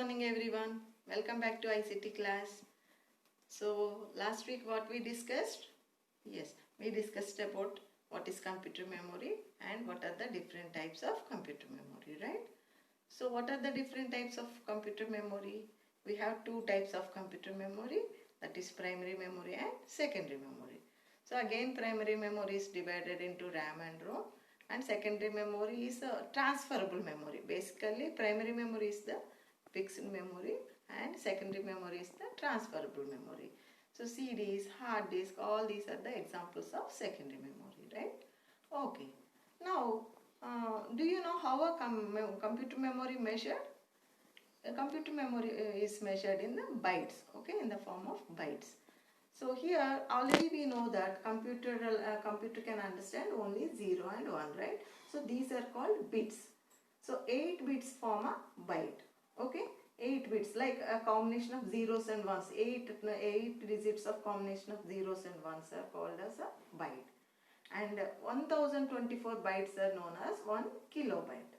morning everyone. Welcome back to ICT class. So last week what we discussed? Yes, we discussed about what is computer memory and what are the different types of computer memory, right? So what are the different types of computer memory? We have two types of computer memory, that is primary memory and secondary memory. So again primary memory is divided into RAM and ROM and secondary memory is a transferable memory. Basically primary memory is the fixed memory and secondary memory is the transferable memory. So CDs, hard disk, all these are the examples of secondary memory, right? Okay. Now, do you know how a computer memory measured? A computer memory is measured in the bytes, okay, in the form of bytes. So here already we know that computer can understand only 0 and 1, right? So these are called bits. So 8 bits form a byte, okay? 8 bits like a combination of zeros and ones. 8 digits of combination of zeros and ones are called as a byte. And 1024 bytes are known as 1 kilobyte,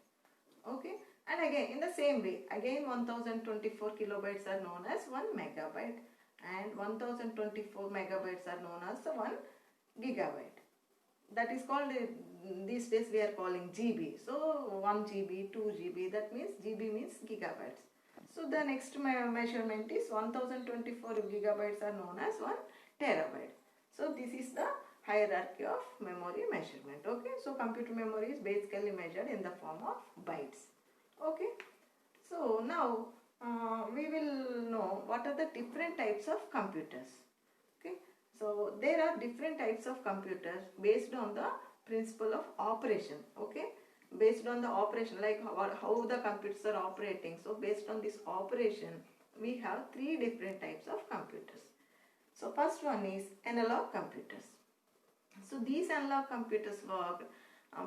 okay? And again in the same way, again 1024 kilobytes are known as 1 megabyte and 1024 megabytes are known as 1 gigabyte. That is called, these days we are calling GB. So 1 GB, 2 GB, that means GB means gigabytes. So the next measurement is 1024 gigabytes are known as 1 terabyte. So this is the hierarchy of memory measurement, okay? So computer memory is basically measured in the form of bytes, okay? So now we will know what are the different types of computers, okay? So there are different types of computers based on the principle of operation, okay? Based on the operation, like how the computers are operating. So based on this operation, we have three different types of computers. So first one is analog computers. So these analog computers work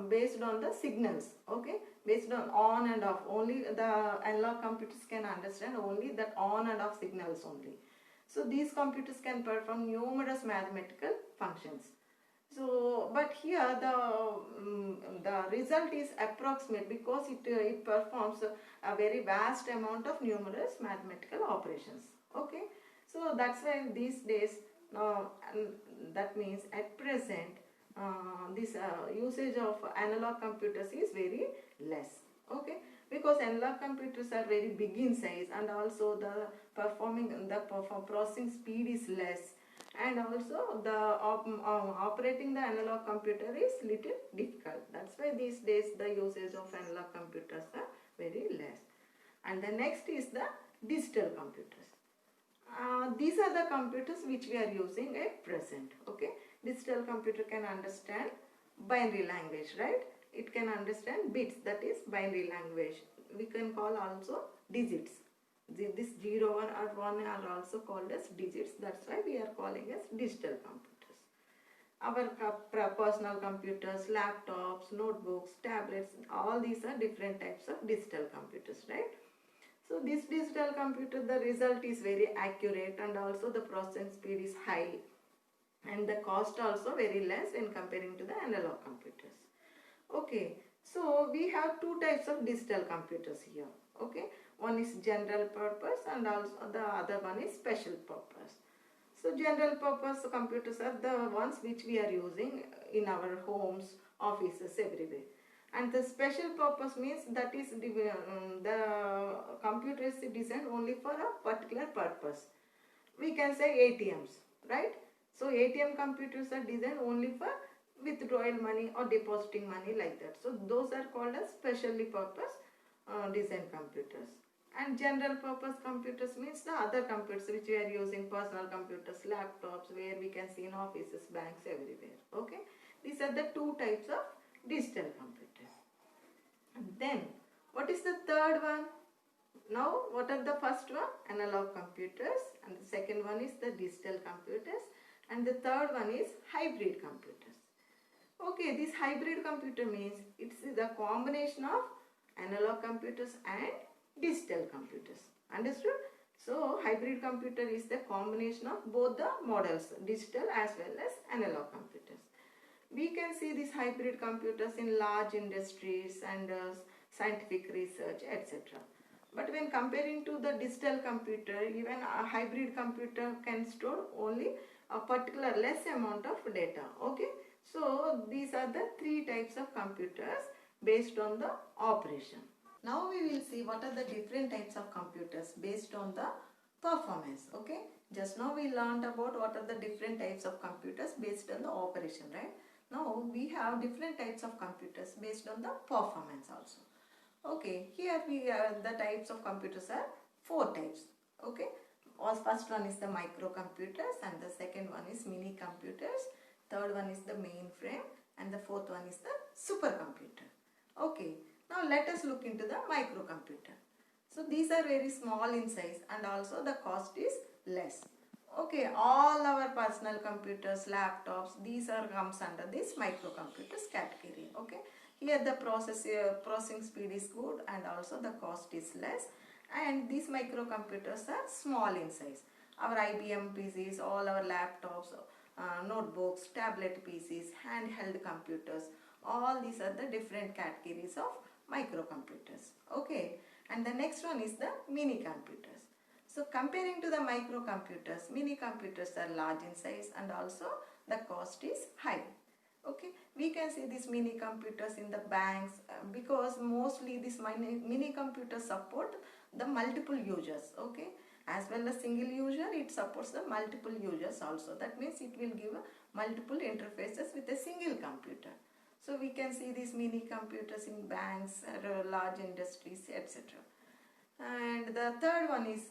based on the signals, okay? Based on and off. Only the analog computers can understand only that on and off signals only. So these computers can perform numerous mathematical functions. So, but here the result is approximate because it performs a very vast amount of numerous mathematical operations. Okay, so that's why these days, that means at present, this usage of analog computers is very less. Okay, because analog computers are very big in size and also the processing speed is less, and also the operating the analog computer is little difficult. That's why these days the usage of analog computers are very less. And the next is the digital computers. These are the computers which we are using at present, okay? Digital computer can understand binary language, right? It can understand bits, that is binary language. We can call also digits. This 0 or 1 are also called as digits. That's why we are calling as digital computers. Our personal computers, laptops, notebooks, tablets, all these are different types of digital computers, right? So this digital computer, the result is very accurate and also the processing speed is high and the cost also very less when comparing to the analog computers. Okay, so we have two types of digital computers here, okay? One is general purpose and also the other one is special purpose. So general purpose computers are the ones which we are using in our homes, offices, everywhere. And the special purpose means that is the computer is designed only for a particular purpose. We can say ATMs, right? So ATM computers are designed only for withdrawal money or depositing money, like that. So those are called as specially purpose design computers. And general purpose computers means the other computers which we are using, personal computers, laptops, where we can see in offices, banks, everywhere. Okay, these are the two types of digital computers. And then what is the third one? Now what are the first one? Analog computers, and the second one is the digital computers, and the third one is hybrid computers. Okay, this hybrid computer means it's the combination of analog computers and digital computers. Understood? So hybrid computer is the combination of both the models, digital as well as analog computers. We can see these hybrid computers in large industries and scientific research, etc. But when comparing to the digital computer, even a hybrid computer can store only a particular less amount of data. Okay, so these are the three types of computers based on the operation. Now we will see what are the different types of computers based on the performance. Okay, just now we learned about what are the different types of computers based on the operation, right? Now we have different types of computers based on the performance also. Okay, here we the types of computers are four types. Okay, first one is the microcomputers, and the second one is mini computers, third one is the mainframe, and the fourth one is the supercomputer. Okay, now let us look into the microcomputer. So these are very small in size and also the cost is less. Okay, all our personal computers, laptops, these are comes under this microcomputers category. Okay, here the processing speed is good and also the cost is less, and these microcomputers are small in size. Our IBM PCs, all our laptops, notebooks, tablet PCs, handheld computers, all these are the different categories of microcomputers. Okay, and the next one is the mini computers. So comparing to the microcomputers, mini computers are large in size and also the cost is high. Okay, we can see these mini computers in the banks because mostly these mini computers support the multiple users. Okay, as well as single user, it supports the multiple users also. That means it will give multiple interfaces with a single computer. So we can see these mini computers in banks, large industries, etc. And the third one is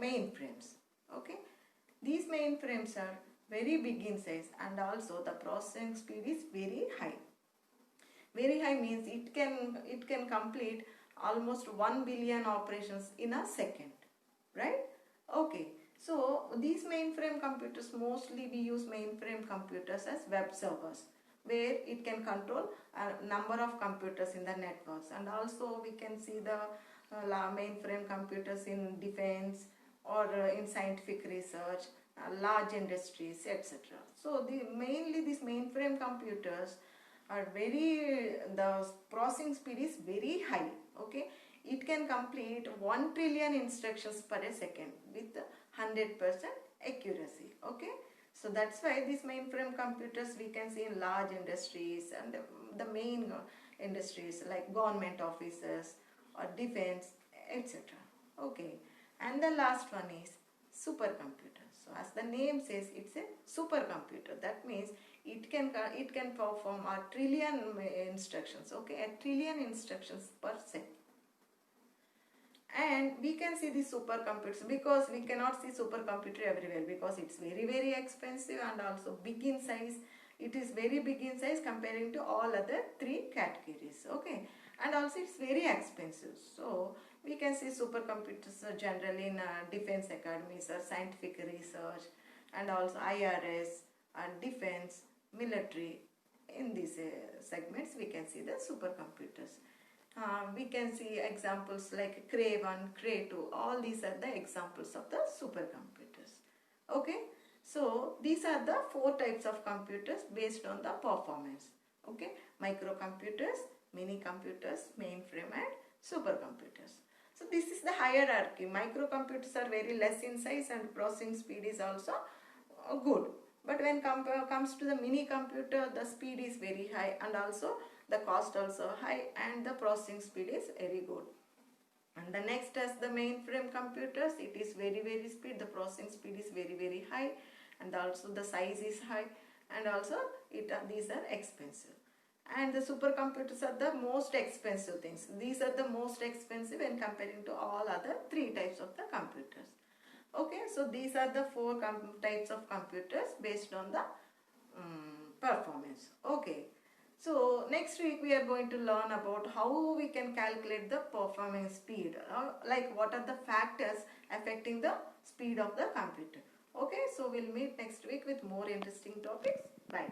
mainframes. Okay, these mainframes are very big in size and also the processing speed is very high. Very high means it can complete almost 1 billion operations in a second, right? Okay, so these mainframe computers, mostly we use mainframe computers as web servers, where it can control a number of computers in the networks, and also we can see the mainframe computers in defense or in scientific research, large industries, etc. So mainly these mainframe computers are the processing speed is very high. Okay, it can complete 1 trillion instructions per second with 100% accuracy. Okay, so that's why these mainframe computers we can see in large industries and the main industries like government offices or defense, etc. Okay, and the last one is supercomputer. So as the name says, it's a supercomputer. That means it can perform a trillion instructions. Okay, a trillion instructions per second. And we can see the supercomputers because we cannot see supercomputer everywhere because it's very expensive and also big in size. It is very big in size comparing to all other three categories. Okay, and also it's very expensive. So we can see supercomputers generally in defense academies or scientific research and also IRS and defense, military. In these segments we can see the supercomputers. We can see examples like Cray 1, Cray 2, all these are the examples of the supercomputers. Okay, so these are the four types of computers based on the performance. Okay, microcomputers, mini computers, mainframe and supercomputers. So this is the hierarchy. Microcomputers are very less in size and processing speed is also good. But when comes to the mini computer, the speed is very high and also the cost also high and the processing speed is very good. And the next is the mainframe computers. It is very speed. The processing speed is very high and also the size is high and also these are expensive. And the supercomputers are the most expensive things. These are the most expensive when comparing to all other three types of the computers. Okay, so these are the four types of computers based on the performance. Okay, so next week we are going to learn about how we can calculate the performance speed, like what are the factors affecting the speed of the computer. Okay, so we'll meet next week with more interesting topics. Bye.